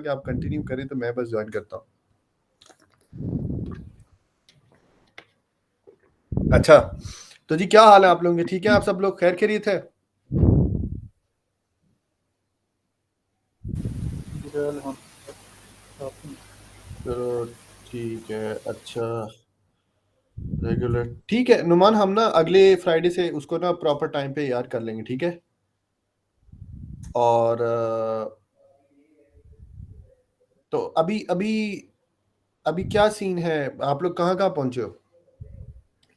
कि आप कंटिन्यू करें तो मैं बस ज्वाइन करता हूँ। अच्छा, तो जी क्या हाल है आप लोगों के? ठीक है आप सब लोग? खैर खैरियत है? चलो ठीक है। अच्छा, रेगुलर ठीक है नुमान, हम ना अगले फ्राइडे से उसको ना प्रॉपर टाइम पे याद कर लेंगे, ठीक है? और तो अभी अभी अभी क्या सीन है? आप लोग कहाँ कहाँ पहुंचे हो?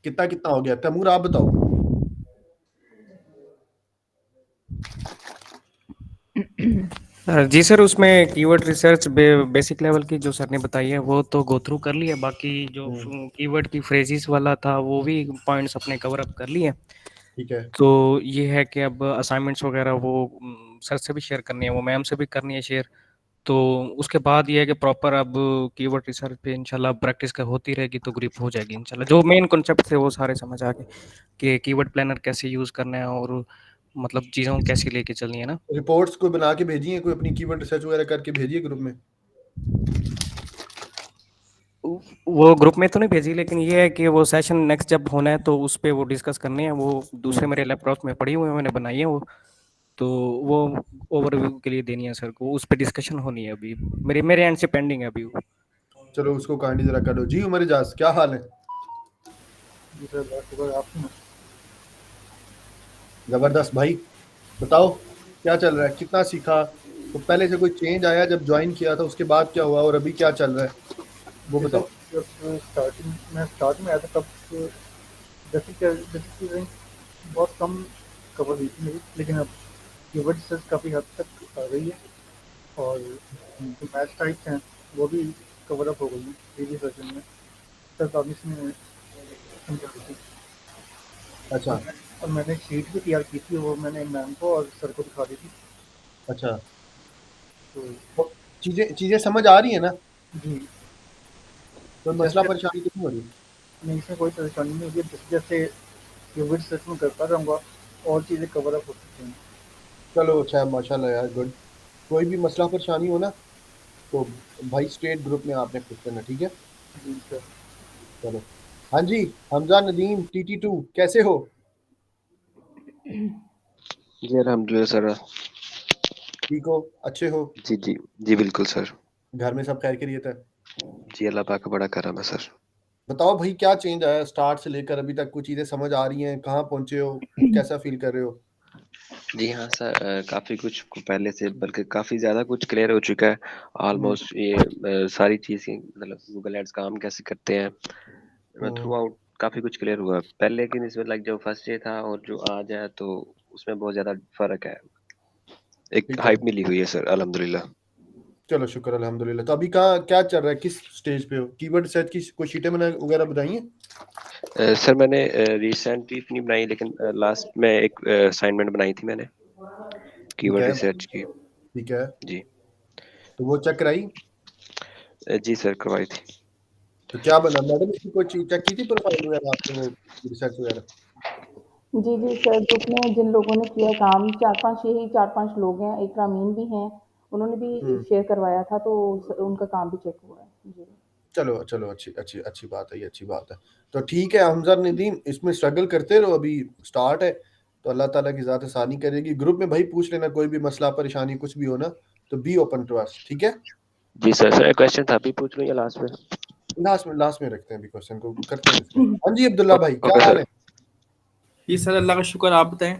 कितना कितना हो गया? तैमूर आप बताओ। जी सर, उसमें कीवर्ड रिसर्च बेसिक लेवल की जो सर ने बताई है वो तो गो थ्रू कर लिया। बाकी जो कीवर्ड की फ्रेजेस वाला था वो भी पॉइंट्स अपने कवर अप कर लिए। ठीक है। तो ये है कि अब असाइनमेंट्स वगैरह वो सर से भी शेयर करनी है, वो मैम से भी करनी है शेयर। तो उसके बाद ये है कि प्रॉपर अब कीवर्ड रिसर्च पे इंशाल्लाह प्रैक्टिस का होती रहेगी तो ग्रिप हो जाएगी इंशाल्लाह। जो मेन कॉन्सेप्ट थे वो सारे समझ आ गए कि कीवर्ड प्लानर कैसे यूज़ करना है और मतलब चीज़ों को कैसे लेके चलनी है ना। रिपोर्ट्स कोई बना के भेजी है? कोई अपनी कीवर्ड रिसर्च वगैरह करके भेजिए ग्रुप में? वो ग्रुप में तो नहीं भेजी, लेकिन ये है कि वो सेशन नेक्स्ट जब होना है तो उस पे वो डिस्कस करनी है। वो दूसरे मेरे लैपटॉप में पड़ी हुई है, मैंने बनाई है वो। तो वो ओवरव्यू के लिए देनी है सर को, उस पे डिस्कशन होनी है अभी। मेरे एंड से पेंडिंग है अभी वो। चलो उसको काइंडली जरा करो। जी उमर इजाज क्या हाल है? जबरदस्त भाई। बताओ क्या चल रहा है? कितना सीखा? तो पहले से कोई चेंज आया जब ज्वाइन किया था, उसके बाद क्या हुआ और अभी क्या चल रहा है वो जैसे बताओ। जब स्टार्ट में आया था तब जैसे चीज़ें बहुत कम कवर हुई थी मेरी, लेकिन अब कीवर्ड रिसर्च काफ़ी हद तक आ गई है और जो मैच टाइप्स हैं वो भी कवर अप हो गई हैं प्रीवियस वर्जन में। सर काफ़ी इसमें समझा दी थी अच्छा। और मैंने एक शीट भी तैयार की थी, वो मैंने मैम को और सर को दिखा दी थी। अच्छा, तो तो चीजें चीजें समझ आ रही है ना? जी, कोई मसला जैसे परेशानी तो नहीं हो रही? नहीं, इसमें कोई परेशानी नहीं है, जैसे जैसे कीवर्ड रिसर्च में करता रहूँगा और चीज़ें कवर अप हो सकती हैं। चलो अच्छा है, माशाल्लाह यार, गुड। कोई भी मसला परेशानी हो ना तो भाई स्ट्रेट ग्रुप में आपने पूछ लेना, ठीक है? जी सर। चलो। हाँ जी, हमजा नदीम TT2 कैसे हो? जी अल्हम्दुलिल्लाह सर। ठीक हो? अच्छे हो? जी जी। जी बिल्कुल सर। घर में सब खैर खैरियत है? जी अल्लाह पाक का बड़ा करम है सर। बताओ भाई क्या चेंज आया स्टार्ट से लेकर अभी तक? कुछ चीजें समझ आ रही हैं? कहाँ पहुंचे हो? कैसा फील कर रहे हो? जी हाँ सर, काफ़ी कुछ पहले से बल्कि काफ़ी ज़्यादा कुछ क्लियर हो चुका है। हम्म। ऑलमोस्ट ये सारी चीज़ें मतलब गूगल एड्स काम कैसे करते हैं हम्म। थ्रू आउट काफ़ी कुछ क्लियर हुआ। पहले लेकिन इसमें लाइक जो फर्स्ट डे था और जो आज है तो उसमें बहुत ज़्यादा फ़र्क है। एक ठीक है। हाइप मिली हुई है सर अल्हम्दुलिल्लाह। चलो शुक्र अल्हम्दुलिल्लाह। तो अभी कहाँ क्या चल रहा है? किस स्टेज पे हो? कीवर्ड रिसर्च की कोई शीटें बना वगैरह बनाई हैं? सर मैंने रिसेंटली इतनी बनाई, लेकिन लास्ट में एक असाइनमेंट बनाई थी मैंने ठीक कीवर्ड है। रिसर्च की। ठीक है। जी। तो वो चेक कराई? जी सर करवाई थी। तो क्या बना? मैडम इसकी कोई चीज चेक की थी प्रोफाइल वगैरह आपने, वो रिसर्च वगैरह? जी, जी सर, ग्रुप में जिन लोगों ने किया है काम 4-5 यही 4-5 लोग हैं, एक रामीन भी हैं, उन्होंने भी हम्म। शेयर करवाया था तो उनका काम भी चेक हुआ है। जी। चलो चलो, अच्छी अच्छी अच्छी बात है, ये अच्छी बात है। तो ठीक है हमजा नदीम, इसमें स्ट्रगल करते रहो, अभी स्टार्ट है तो अल्लाह ताला की ज़ात आसानी करेगी। ग्रुप में भाई पूछ लेना, कोई भी मसला परेशानी कुछ भी हो ना तो बी ओपन टू अस, ठीक है? जी सर। सर क्वेश्चन था, अभी पूछ लूँ या लास्ट में? लास्ट में रखते हैं अभी, क्वेश्चन को करते हैं डिस्कस। हाँ जी अब्दुल्ला भाई क्या ओके हाल सर। है? जी सर, अल्लाह का शुक्र। आप बताएं।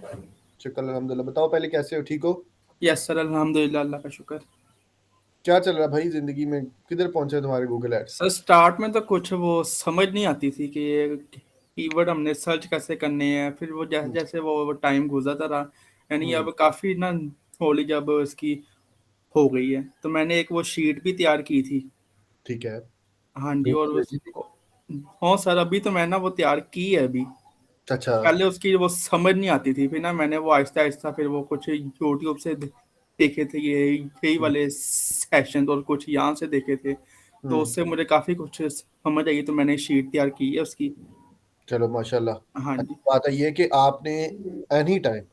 शुक्र अल्हम्दुलिल्लाह। बताओ पहले कैसे हो? ठीक हो? यस सर, अल्हम्दुलिल्लाह, अल्लाह का शुक्र। क्या चल रहा है भाई जिंदगी में? किधर पहुंचे तुम्हारे गूगल एड्स? सर स्टार्ट में तो कुछ वो समझ नहीं आती थी कि ये कीवर्ड हमने सर्च कैसे करने हैं। फिर वो जैसे जैसे वो टाइम गुजरता रहा, यानी हम्म। अब काफ़ी ना नॉलेज अब इसकी हो गई है। तो मैंने एक वो शीट भी तैयार की थी। ठीक है। हाँ जी। और ऊपर भेजी थी? हाँ सर, अभी तो मैंने वो तैयार की है अभी। अच्छा। पहले उसकी वो समझ नहीं आती थी, फिर ना मैंने वो आहिस्ता आहिस्ता फिर वो कुछ यूट्यूब से देखे थे ये यही हम्म। वाले सेशन, और कुछ यहाँ से देखे थे। तो हम्म। उससे मुझे काफ़ी कुछ समझ आई, तो मैंने शीट तैयार की है उसकी। चलो माशाल्लाह। हाँ अच्छी जी। बात है ये कि आपने एनी टाइम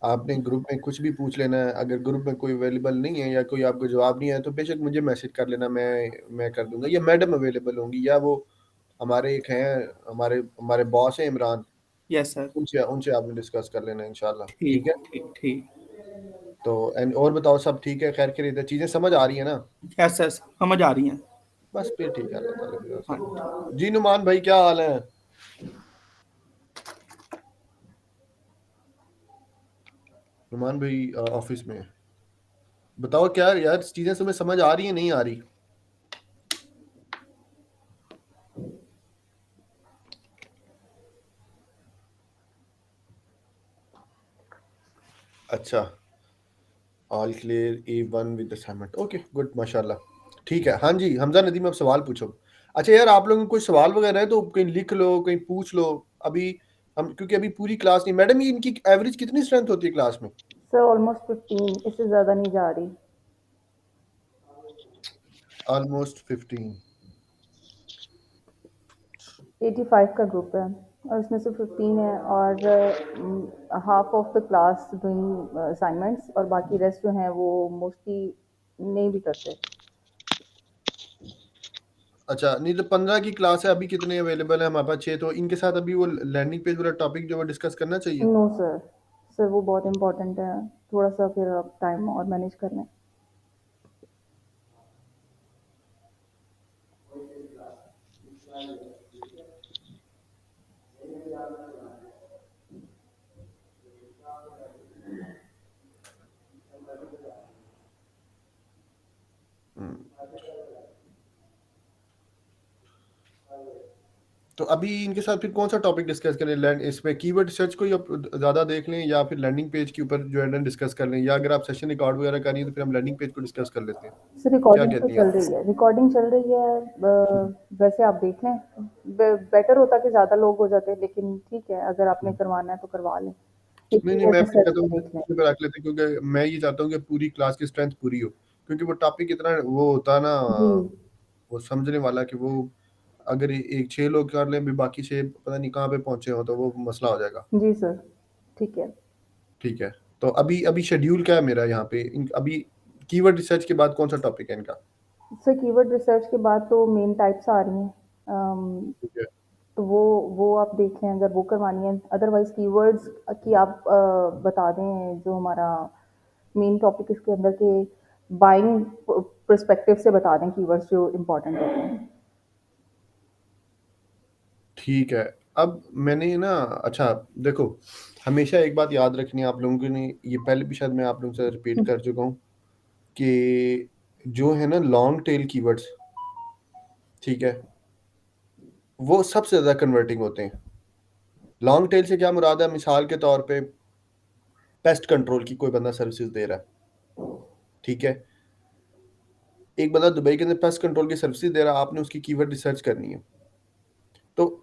आपने ग्रुप में कुछ भी पूछ लेना है, अगर ग्रुप में कोई अवेलेबल नहीं है या कोई आपको जवाब नहीं है तो बेशक मुझे मैसेज कर लेना, मैं कर दूंगा, या मैडम अवेलेबल होंगी, या वो हमारे एक हैं, हमारे हमारे बॉस हैं इमरान, यस सर। उनसे उनसे आपने डिस्कस कर लेना इंशाल्लाह। ठीक ठीक है, ठीक ठीक। तो एंड और बताओ, सब ठीक है, खैर खैरियत है, चीजें समझ आ रही है ना? यस यस, समझ आ रही हैं। बस फिर ठीक है, अल्लाह ताला की दुआ हाँ से। जी नुमान भाई क्या हाल है? नुमान भाई ऑफिस में है। बताओ क्या यार, चीजें तुम्हें समझ आ रही है नहीं आ रही? अच्छा, all clear, A1 with assignment, okay good, माशाल्लाह। ठीक है, हाँ जी हमजा नदीम, अब सवाल पूछो। अच्छा यार, आप लोगों को कोई सवाल वगैरह है तो कहीं लिख लो, कहीं पूछ लो। अभी हम, क्योंकि अभी पूरी क्लास नहीं, मैडम ये इनकी एवरेज कितनी स्ट्रेंथ होती है क्लास में? सर ऑलमोस्ट 15, इससे ज़्यादा नहीं जा रही। ऑलमोस्ट 15। 85 का ग्रुप है और इसमें से 15 है, और half of the class doing assignments, और बाकी रेस्ट जो हैं वो मोस्टली नहीं भी करते। अच्छा, नहीं तो 15 की क्लास है, अभी कितने अवेलेबल है हमारे पास? 6, तो इनके साथ अभी वो लैंडिंग पेज वाला टॉपिक जो वो डिस्कस करना चाहिए। नो सर, सर वो बहुत इम्पोर्टेंट है, थोड़ा सा फिर आप टाइम और मैनेज कर लें। तो अभी इनके साथ फिर कौन सा टॉपिक डिस्कस करें? लैंड इसमें कीवर्ड सर्च को ही ज़्यादा देख लें, या फिर लैंडिंग पेज के ऊपर जो है ना डिस्कस कर लें, या अगर आप सेशन रिकॉर्ड वगैरह करिए तो फिर हम लैंडिंग पेज को डिस्कस कर लेते हैं। सर क्या रिकॉर्डिंग तो कहती हैं चल आप? रही है, रिकॉर्डिंग चल रही है, वैसे आप देख लें। बेटर होता कि ज़्यादा लोग हो जाते, लेकिन ठीक है, अगर आपने करवाना है तो करवा लें। नहीं नहीं, मैं फिर सर्च कहता पे हूँ देख लें। इसी पे रख लेते हैं, क्योंकि मैं ये चाहता हूँ कि पूरी क्लास की स्ट्रेंथ पूरी हो, क्योंकि वो टॉपिक इतना वो होता है ना, जी वो समझने वाला, कि वो अगर एक 6 लोग कर लें भी, बाकी 6 पता नहीं कहाँ पे पहुंचे हो, तो वो मसला हो जाएगा। जी सर, ठीक है। ठीक है, तो अभी अभी शेड्यूल क्या है मेरा यहाँ पे? अभी कीवर्ड रिसर्च के बाद कौन सा टॉपिक है इनका? सर कीवर्ड रिसर्च के बाद तो मेन टाइप्स आ रही हैं, ठीक है, तो वो आप देख लें अगर वो करवानी है। अदरवाइज कीवर्ड्स की आप बता दें जो हमारा मेन टॉपिक इसके अंदर के बाइंग पर्सपेक्टिव से बता दें कीवर्ड्स जो इम्पोर्टेंट होते हैं। ठीक है। अब मैंने ना, अच्छा देखो, हमेशा एक बात याद रखनी है आप लोगों ने, ये पहले भी शायद मैं आप लोगों से रिपीट कर चुका हूँ, कि जो है ना लॉन्ग टेल कीवर्ड्स, ठीक है, वो सबसे ज़्यादा कन्वर्टिंग होते हैं। लॉन्ग टेल से क्या मुराद है? मिसाल के तौर पे पेस्ट कंट्रोल की कोई बंदा सर्विसेज दे रहा है, ठीक है, एक बंदा दुबई के अंदर पेस्ट कंट्रोल की सर्विसेज दे रहा है, आपने उसकी कीवर्ड रिसर्च करनी है। तो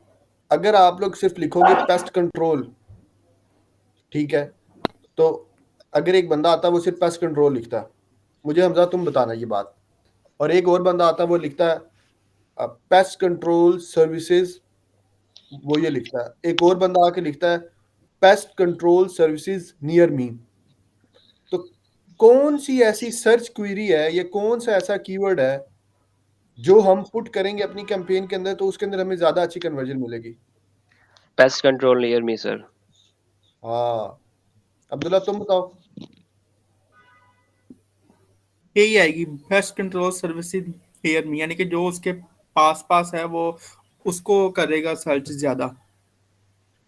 अगर आप लोग सिर्फ लिखोगे पेस्ट कंट्रोल, ठीक है, तो अगर एक बंदा आता है वो सिर्फ पेस्ट कंट्रोल लिखता है, मुझे हमजा तुम बताना ये बात, और एक और बंदा आता है वो लिखता है पेस्ट कंट्रोल सर्विसेज, वो ये लिखता है, एक और बंदा आके लिखता है पेस्ट कंट्रोल सर्विसेज नियर मी। तो कौन सी ऐसी सर्च क्वेरी है, या कौन सा ऐसा कीवर्ड है जो हम पुट करेंगे अपनी कैंपेन के अंदर तो उसके अंदर हमें ज्यादा अच्छी कन्वर्जन मिलेगी? Pest control near me sir. हाँ, अब्दुल्ला तुम बताओ। यही आएगी, बेस्ट कंट्रोल सर्विसेज नियर मी, यानी कि जो उसके पास पास है वो उसको करेगा सर्च ज्यादा।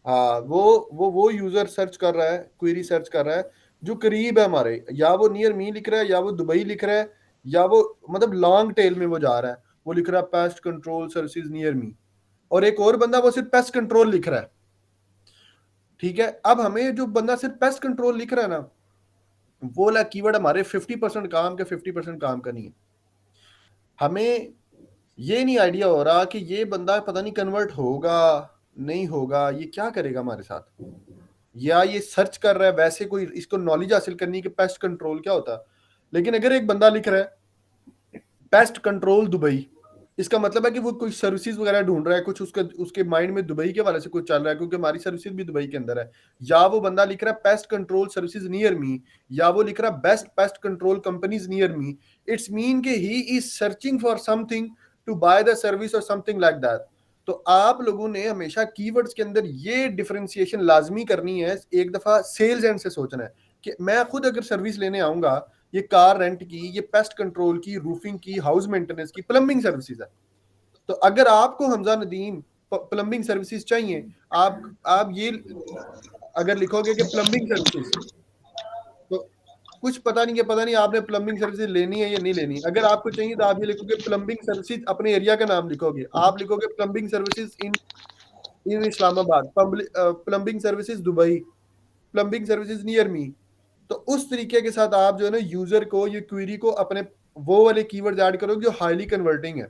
हाँ, वो यूजर सर्च कर रहा है, क्वेरी सर्च कर रहा है जो करीब है हमारे, या वो नियर मी लिख रहा है, या वो दुबई लिख रहा है, या वो मतलब लॉन्ग टेल में वो जा रहा है, वो लिख रहा है पेस्ट कंट्रोल सर्विसेज नियर मी, और एक और बंदा वो सिर्फ पेस्ट कंट्रोल लिख रहा है। ठीक है, अब हमें जो बंदा सिर्फ पेस्ट कंट्रोल लिख रहा है ना, वो वाला कीवर्ड हमारे 50% काम का, 50% काम का नहीं है। हमें ये नहीं आइडिया हो रहा कि ये बंदा पता नहीं कन्वर्ट होगा नहीं होगा, ये क्या करेगा हमारे साथ, या ये सर्च कर रहा है वैसे कोई इसको नॉलेज हासिल करनी कि पेस्ट कंट्रोल क्या होता है। लेकिन अगर एक बंदा लिख रहा है पेस्ट कंट्रोल दुबई, इसका मतलब है कि वो कोई सर्विसेज वगैरह ढूंढ रहा है, कुछ उसके माइंड में दुबई के वाले से कुछ चल रहा है, क्योंकि हमारी सर्विसेज भी दुबई के अंदर है। या वो बंदा लिख रहा है pest control services near me, या वो लिख रहा है best pest control companies near me. It's mean कि he is searching for something to buy the service और समथिंग लाइक दैट। तो आप लोगों ने हमेशा कीवर्ड्स के अंदर ये डिफरेंशिएशन लाजमी करनी है। एक दफा सेल्स एंड से सोचना है कि मैं खुद अगर सर्विस लेने आऊंगा, ये कार रेंट की, ये पेस्ट कंट्रोल की, रूफिंग की, हाउस मेंटेनेंस की, प्लम्बिंग सर्विसेज है। तो अगर आपको हमजा नदीम प्लम्बिंग सर्विसेज चाहिए, आप ये अगर लिखोगे कि प्लम्बिंग सर्विसेज, तो कुछ पता नहीं आपने प्लम्बिंग सर्विसेज लेनी है या नहीं लेनी। अगर आपको चाहिए तो आप ये लिखोगे प्लम्बिंग सर्विसेज, अपने एरिया का नाम लिखोगे, आप लिखोगे plumbing services in Islamabad, plumbing services Dubai, plumbing services near मी। तो उस तरीके के साथ आप जो है ना यूजर को, ये क्वेरी को अपने वो वाले कीवर्ड्स ऐड करोगे जो हाईली कन्वर्टिंग है।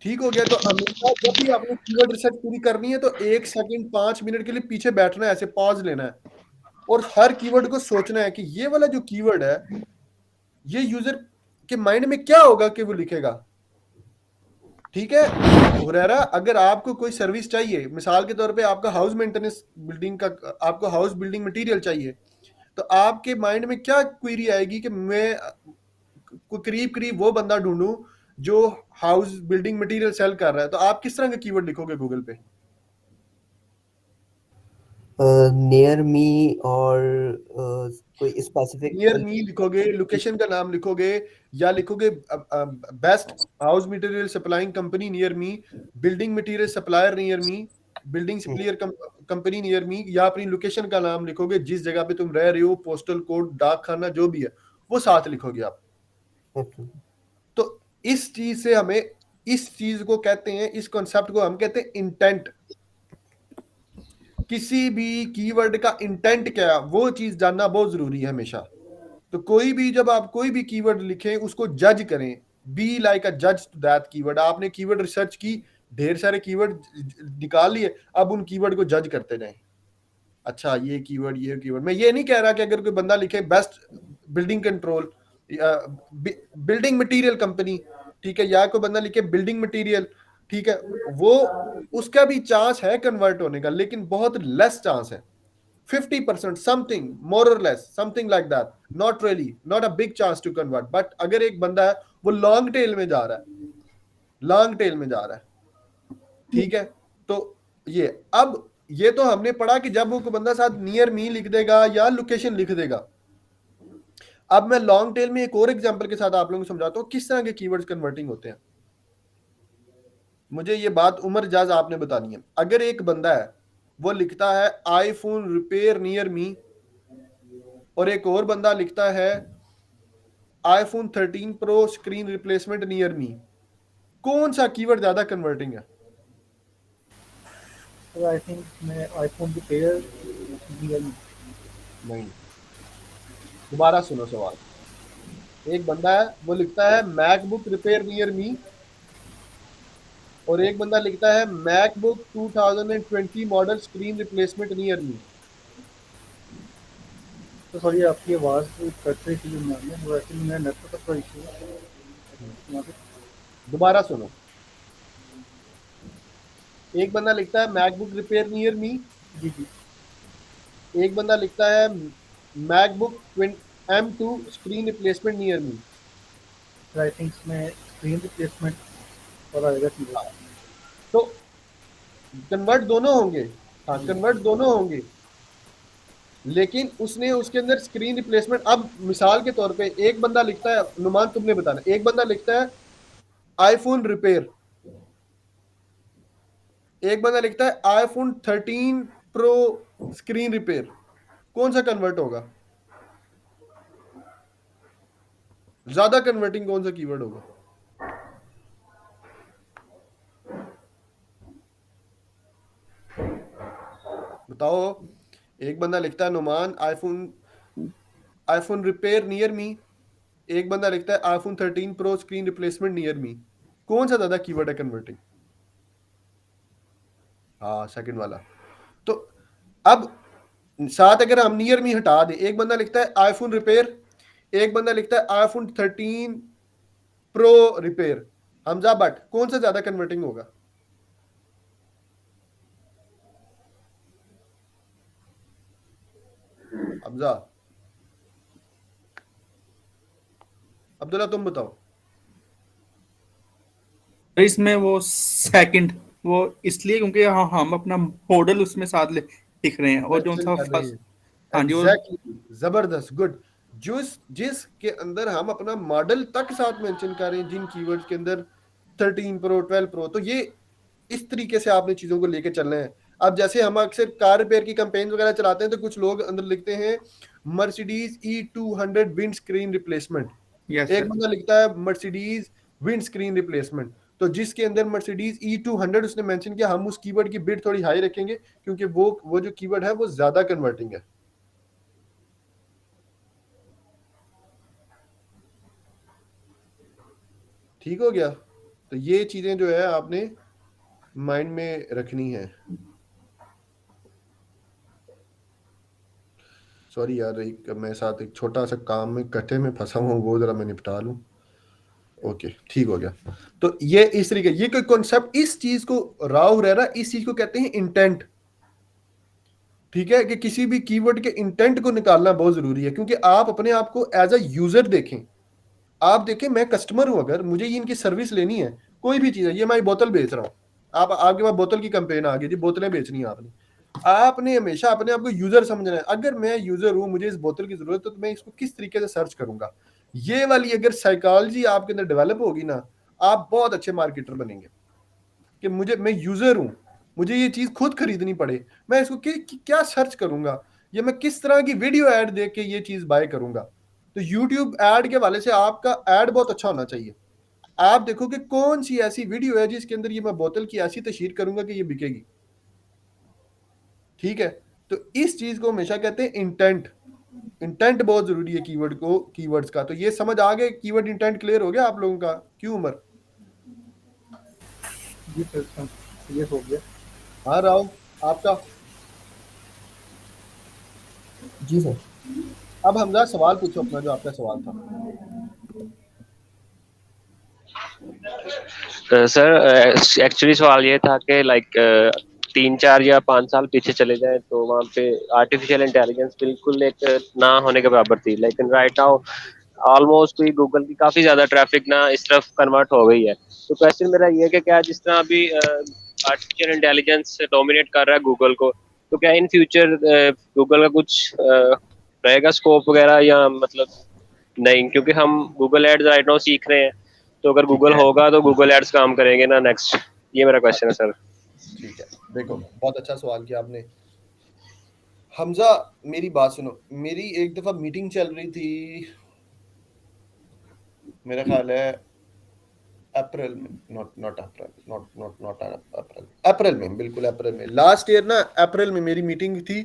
ठीक हो गया। तो हमेशा जब भी आपने कीवर्ड रिसर्च पूरी करनी है तो 1 सेकंड 5 मिनट के लिए पीछे बैठना है, ऐसे पॉज लेना है और हर कीवर्ड को सोचना है कि ये वाला जो कीवर्ड है ये यूजर के माइंड में क्या होगा कि वो लिखेगा। ठीक है हुरैरा, अगर आपको कोई सर्विस चाहिए, मिसाल के तौर पे आपका हाउस मेंटेनेंस बिल्डिंग का, आपको हाउस बिल्डिंग मटेरियल चाहिए, तो आपके माइंड में क्या क्वेरी आएगी कि मैं करीब करीब वो बंदा ढूंढूं जो हाउस बिल्डिंग मटेरियल सेल कर रहा है। तो आप किस तरह का कीवर्ड लिखोगे गूगल पे? नियर मी और कोई स्पेसिफिक नियर मी लिखोगे, लोकेशन का नाम लिखोगे, या लिखोगे best house material supplying company near me, building material supplier near me, building supplier company near me, या अपनी लोकेशन का नाम लिखोगे, जिस जगह पे तुम रह रहे हो, पोस्टल कोड, डाक खाना, जो भी है वो साथ लिखोगे आप। तो इस चीज से हमें, इस चीज को कहते हैं, इस कॉन्सेप्ट को हम कहते हैं इंटेंट। किसी भी कीवर्ड का इंटेंट क्या है वो चीज जानना बहुत जरूरी है हमेशा। तो कोई भी, जब आप कोई भी कीवर्ड लिखें उसको जज करें, बी लाइक अ जज टू दैट कीवर्ड। आपने कीवर्ड रिसर्च की, ढेर सारे कीवर्ड निकाल लिए, अब उन कीवर्ड को जज करते जाएं। अच्छा ये कीवर्ड, ये कीवर्ड, मैं ये नहीं कह रहा कि अगर कोई बंदा लिखे best building control, building material company, ठीक है, या कोई बंदा लिखे बिल्डिंग मटेरियल, ठीक है, वो उसका भी चांस है कन्वर्ट होने का, लेकिन बहुत लेस चांस है, 50%, समथिंग मोर और less, something like that, not really, not a big chance to convert. But अगर एक बंदा है वो लॉन्ग टेल में जा रहा है, लॉन्ग टेल में जा रहा है, ठीक है। तो ये, अब ये तो हमने पढ़ा कि जब वो बंदा साथ नियर मी लिख देगा या लोकेशन लिख देगा। अब मैं लॉन्ग टेल में एक और एग्जांपल के साथ आप लोगों को समझाता हूं किस तरह के कीवर्ड्स कन्वर्टिंग होते हैं। मुझे ये बात उमर जाज आपने बतानी है। अगर एक बंदा है वो लिखता है आईफोन रिपेयर नियर मी, और एक और बंदा लिखता है iPhone 13 pro screen replacement near me, कौन सा कीवर्ड ज्यादा कन्वर्टिंग है? तो आई थिंक मैं आईफोन रिपेयर नियर मी। नहीं, दोबारा सुनो सवाल। एक बंदा है वो लिखता है मैकबुक रिपेयर नियर मी, और एक बंदा लिखता है MacBook 2020 model screen replacement near मी। तो सॉरी आपकी आवाज़ कट रही थी में, वो एक्चुअली मेरा नेटवर्क का थोड़ा इशू है। दोबारा सुनो, एक बंदा लिखता है मैकबुक रिपेयर नियर मी, जी जी। एक बंदा लिखता है MacBook M2 screen replacement near me. I think इसमें स्क्रीन रिप्लेसमेंट और आएगा कीवर्ड। तो कन्वर्ट दोनों होंगे, हाँ कन्वर्ट दोनों होंगे, लेकिन उसने उसके अंदर स्क्रीन रिप्लेसमेंट, अब मिसाल के तौर पे एक बंदा लिखता है, नुमान तुमने बताना, एक बंदा लिखता है आईफोन रिपेयर, एक बंदा लिखता है आईफोन 13 प्रो स्क्रीन रिपेयर, कौन सा कन्वर्ट होगा? ज्यादा कन्वर्टिंग कौन सा कीवर्ड होगा? बताओ। एक बंदा लिखता है नुमान आईफोन रिपेयर नियर मी, एक बंदा लिखता है iPhone 13 pro screen replacement near me, कौन सा ज्यादा कीवर्ड है कन्वर्टिंग? हाँ सेकंड वाला। तो अब साथ अगर हम नियर मी हटा दें, एक बंदा लिखता है आईफोन रिपेयर, एक बंदा लिखता है iPhone 13 pro repair, Hamza but कौन सा ज्यादा कन्वर्टिंग होगा? हमजा, अब्दुल्ला तुम बताओ। इसमें वो सेकंड, वो इसलिए क्योंकि हम अपना मॉडल उसमें साथ लिख रहे हैं, और जो मेंशन था कर रहे फर्स्ट, हैं। हाँ जी, एग्जैक्टली, जबरदस्त, गुड। जिसके अंदर हम अपना मॉडल तक साथ मेंशन कर रहे हैं, जिन कीवर्ड्स के अंदर 13 प्रो 12 प्रो, तो ये इस तरीके से आपने चीजों को लेके चलना है। अब जैसे हम अक्सर कार रिपेयर की कैंपेन वगैरह चलाते हैं, तो कुछ लोग अंदर लिखते हैं Mercedes E200 wind screen replacement, yes एक सर, बंदा लिखता है मर्सिडीज विंड स्क्रीन रिप्लेसमेंट। तो जिसके अंदर मर्सिडीज E200 उसने मेंशन किया, हम उस कीवर्ड की बिड थोड़ी हाई रखेंगे, क्योंकि वो जो कीवर्ड है वो ज्यादा कन्वर्टिंग है। ठीक हो गया? तो ये चीजें जो है आपने माइंड में रखनी है। सॉरी यार, एक मेरे साथ एक छोटा सा काम में कटे में फंसा हूँ, वो जरा मैं निपटा लूं। ओके, ठीक हो गया। तो ये इस तरीके, ये कोई कॉन्सेप्ट, इस चीज को राव रह रहा, इस चीज को कहते हैं इंटेंट। ठीक है, कि किसी भी कीवर्ड के इंटेंट को निकालना बहुत जरूरी है, क्योंकि आप अपने आप को एज अ यूजर देखें। आप देखें मैं कस्टमर हूं, अगर मुझे ये इनकी सर्विस लेनी है, कोई भी चीज है, ये मैं बोतल बेच रहा हूँ, आप आपके पास बोतल की कंपेन आ गई जी, बोतलें बेचनी है आपने हमेशा अपने आप को यूजर समझना है। अगर मैं यूजर हूं, मुझे इस बोतल की जरूरत है, तो मैं इसको किस तरीके से सर्च करूंगा, ये वाली अगर साइकोलॉजी आपके अंदर डेवलप होगी ना, आप बहुत अच्छे मार्केटर बनेंगे। कि मैं यूजर हूं, मुझे ये चीज खुद खरीदनी पड़े, मैं इसको क्या सर्च करूंगा, या मैं किस तरह की वीडियो एड देख के ये चीज बाय करूंगा। तो यूट्यूब एड के वाले से आपका एड बहुत अच्छा होना चाहिए। आप देखो कि कौन सी ऐसी वीडियो है जिसके अंदर ये मैं बोतल की ऐसी तशहीर करूंगा कि ये बिकेगी। ठीक है, तो इस चीज को हमेशा कहते हैं इंटेंट। इंटेंट बहुत जरूरी है कीवर्ड्स का। तो ये समझ आ गए, कीवर्ड इंटेंट क्लियर हो गया आप लोगों का? क्यों उमर? जी सर, ये हो गया। हाँ राव, आपका? जी सर। अब हमजा सवाल पूछो अपना, जो आपका सवाल था। सर एक्चुअली सवाल ये था कि लाइक 3 4 या 5 साल पीछे चले जाए तो वहाँ पे आर्टिफिशियल इंटेलिजेंस बिल्कुल एक ना होने के बराबर थी, लेकिन राइट नाउ ऑलमोस्ट गूगल की काफी ज्यादा ट्रैफिक ना इस तरफ कन्वर्ट हो गई है। तो क्वेश्चन मेरा ये है कि क्या जिस तरह अभी आर्टिफिशियल इंटेलिजेंस डोमिनेट कर रहा है गूगल को, तो क्या इन फ्यूचर गूगल का कुछ रहेगा स्कोप वगैरह, या मतलब नहीं, क्योंकि हम गूगल एड्स राइट नाउ सीख रहे हैं, तो अगर ठीक गूगल है, होगा तो गूगल एड्स काम करेंगे ना नेक्स्ट। ये मेरा क्वेश्चन है सर। ठीक है, देखो बहुत अच्छा सवाल किया आपने। हमजा मेरी बात सुनो, मेरी एक दफा मीटिंग चल रही थी, मेरा ख्याल है अप्रैल में, not not April, not not not April, April में, बिल्कुल अप्रैल में, लास्ट ईयर ना अप्रैल में मेरी मीटिंग थी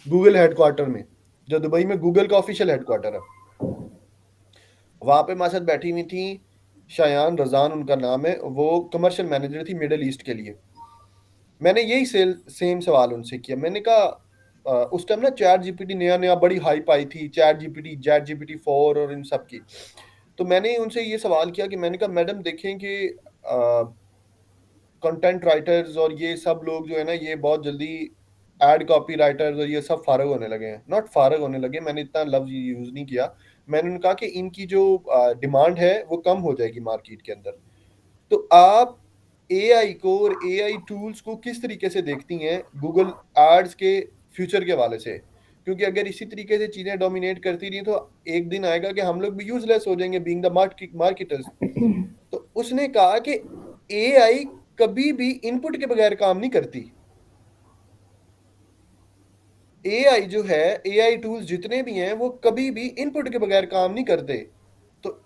गूगल हेडक्वार्टर में, जो दुबई में गूगल का ऑफिशियल हेडक्वार्टर है। वहां पे हमारे साथ बैठी हुई थी शायान रजान, उनका नाम है, वो कमर्शियल मैनेजर थी मिडल ईस्ट के लिए। मैंने यही सेम सवाल उनसे किया। मैंने कहा उस टाइम ना चैट जीपीटी नया नया बड़ी हाइप आई थी, चैट जीपीटी 4 और इन सब की। तो मैंने उनसे ये सवाल किया कि मैंने कहा मैडम देखें कि कंटेंट राइटर्स और ये सब लोग जो है ना, ये बहुत जल्दी एड कॉपी राइटर्स और ये सब फारग होने लगे हैं। नॉट फारग होने लगे, मैंने इतना लफ्ज यूज नहीं किया। मैंने उन्हें कहा कि इनकी जो डिमांड है वो कम हो जाएगी मार्केट के अंदर। तो आप एआई को और एआई टूल्स को किस तरीके से देखती हैं गूगल एड्स के फ्यूचर के हवाले से? क्योंकि अगर इसी तरीके से चीजें डोमिनेट करती रही तो एक दिन आएगा कि हम लोग भी यूजलेस हो जाएंगे, बीइंग द मार्केटर्स। तो उसने कहा कि एआई कभी भी इनपुट के बगैर काम नहीं करती। एआई जो है, एआई टूल्स जितने भी हैं, वो कभी भी इनपुट के बगैर काम नहीं करते। तो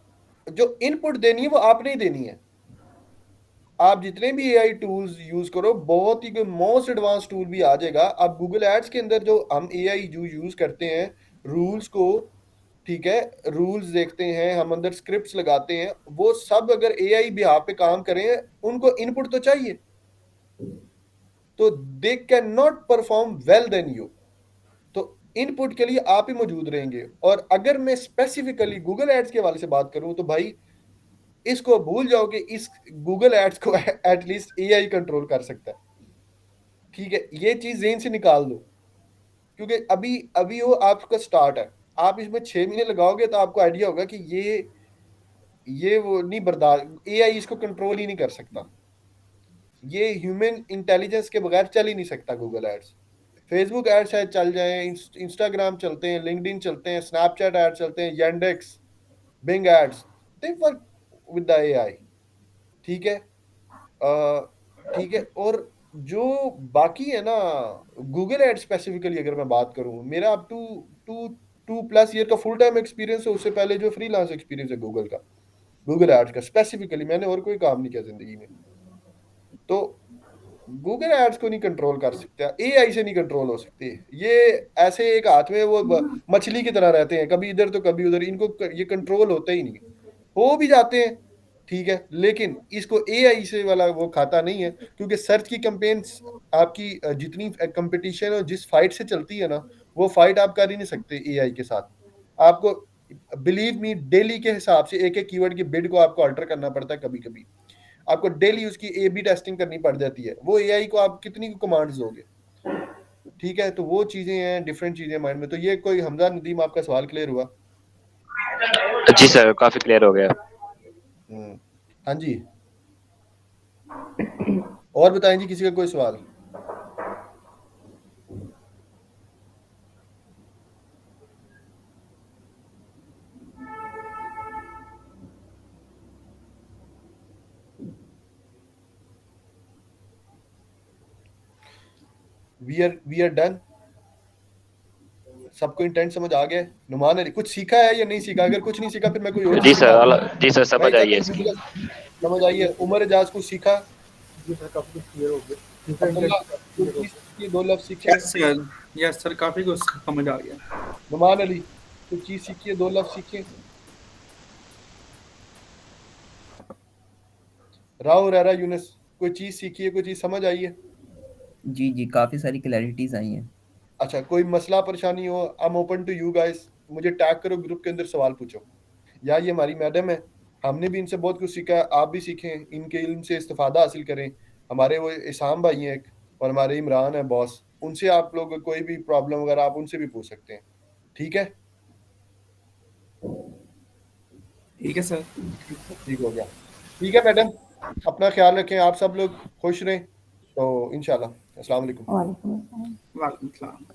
जो इनपुट देनी है वो आपने ही देनी है। आप जितने भी एआई टूल्स यूज करो, बहुत ही मोस्ट एडवांस टूल भी आ जाएगा। आप गूगल एड्स के अंदर जो हम एआई जो यूज करते हैं रूल्स को, ठीक है, रूल्स देखते हैं हम, अंदर स्क्रिप्ट्स लगाते हैं, वो सब अगर एआई बिहाफ पे काम करें, उनको इनपुट तो चाहिए। तो they can not perform well than you. तो इनपुट के लिए आप ही मौजूद रहेंगे। और अगर मैं स्पेसिफिकली गूगल एड्स के हवाले से बात करूं, तो भाई इसको भूल जाओ कि इस गूगल एड्स को एटलीस्ट एआई कंट्रोल कर सकता है, ठीक है, ये चीज जेन से निकाल दो, क्योंकि अभी अभी वो आपका स्टार्ट है, आप इसमें 6 महीने लगाओगे तो आपको आइडिया होगा कि ये वो नहीं बर्दाश्त, एआई इसको कंट्रोल ही नहीं कर सकता, ये ह्यूमन इंटेलिजेंस के बगैर चल ही नहीं सकता। गूगल एड्स, फेसबुक एड्स शायद चल जाए, इंस्टाग्राम चलते हैं, लिंक्डइन चलते हैं, स्नैपचैट एड्स चलते हैं, Yandex, Bing ads, they work with the AI, ठीक है। ठीक है, और जो बाकी है ना, गूगल एड स्पेसिफिकली अगर मैं बात करूं, मेरा अब टू टू 2+ ईयर का फुल टाइम एक्सपीरियंस है, उससे पहले जो फ्रीलांस एक्सपीरियंस है गूगल का, गूगल एड्स का स्पेसिफिकली, मैंने और कोई काम नहीं किया जिंदगी में। तो गूगल एड्स को नहीं कंट्रोल कर सकता, एआई से नहीं कंट्रोल हो सकते, ये ऐसे एक हाथ में वो मछली की तरह रहते हैं, कभी इधर तो कभी उधर, इनको ये कंट्रोल होता ही नहीं, हो भी जाते हैं, ठीक है, लेकिन इसको एआई से वाला वो खाता नहीं है, क्योंकि सर्च की कैंपेन्स आपकी जितनी कंपटीशन और जिस फाइट से चलती है ना, वो फाइट आप कर ही नहीं सकते एआई के साथ। आपको बिलीव मी, डेली के हिसाब से एक एक कीवर्ड की बिड को आपको अल्टर करना पड़ता है, कभी कभी आपको डेली उसकी ए बी टेस्टिंग करनी पड़ जाती है, वो एआई को आप कितनी कमांड्स दोगे, ठीक है, तो वो चीजें हैं, डिफरेंट चीजें माइंड में। तो ये कोई हमजा नदीम आपका सवाल क्लियर हुआ? जी सर, काफी क्लियर हो गया। हाँ जी, और बताएं जी, किसी का कोई सवाल? We are done. सबको इंटेंट समझ आ गया? नुमान अली, कुछ सीखा है या नहीं सीखा? अगर कुछ नहीं सीखा फिर मैं कोई और जी सिखा दूं। सर, जी सर, समझ भाई, आई है इसकी। समझ आई है। उमर एजाज कुछ सीखा? जी सर, काफी क्लियर हो गया। अब्दुल्ला, कुछ चीज़ सीखी, 2 लफ्ज सीखे? यस सर, काफी कुछ समझ आ गया। नुमान अली, कुछ चीज सीखी है, 2 लफ्ज सीखे? राव रेरा यूनिस, कोई चीज सीखी है, कोई चीज समझ आई है? जी जी, काफ़ी सारी क्लैरिटीज आई हैं। अच्छा, कोई मसला परेशानी हो, I am open to you guys, मुझे टैग करो, ग्रुप के अंदर सवाल पूछो। या ये हमारी मैडम है, हमने भी इनसे बहुत कुछ सीखा है, आप भी सीखें, इनके इल्म से इस्तेफादा हासिल करें। हमारे वो इसाम भाई हैं एक, और हमारे इमरान है बॉस, उनसे आप लोग कोई भी प्रॉब्लम वगैरह आप उनसे भी पूछ सकते हैं, ठीक है? ठीक है सर। ठीक हो गया, ठीक है मैडम, अपना ख्याल रखें, आप सब लोग खुश रहें, तो इंशाल्लाह। अस्सलाम वालेकुम। वालेकुम अस्सलाम। वालेकुम सलाम।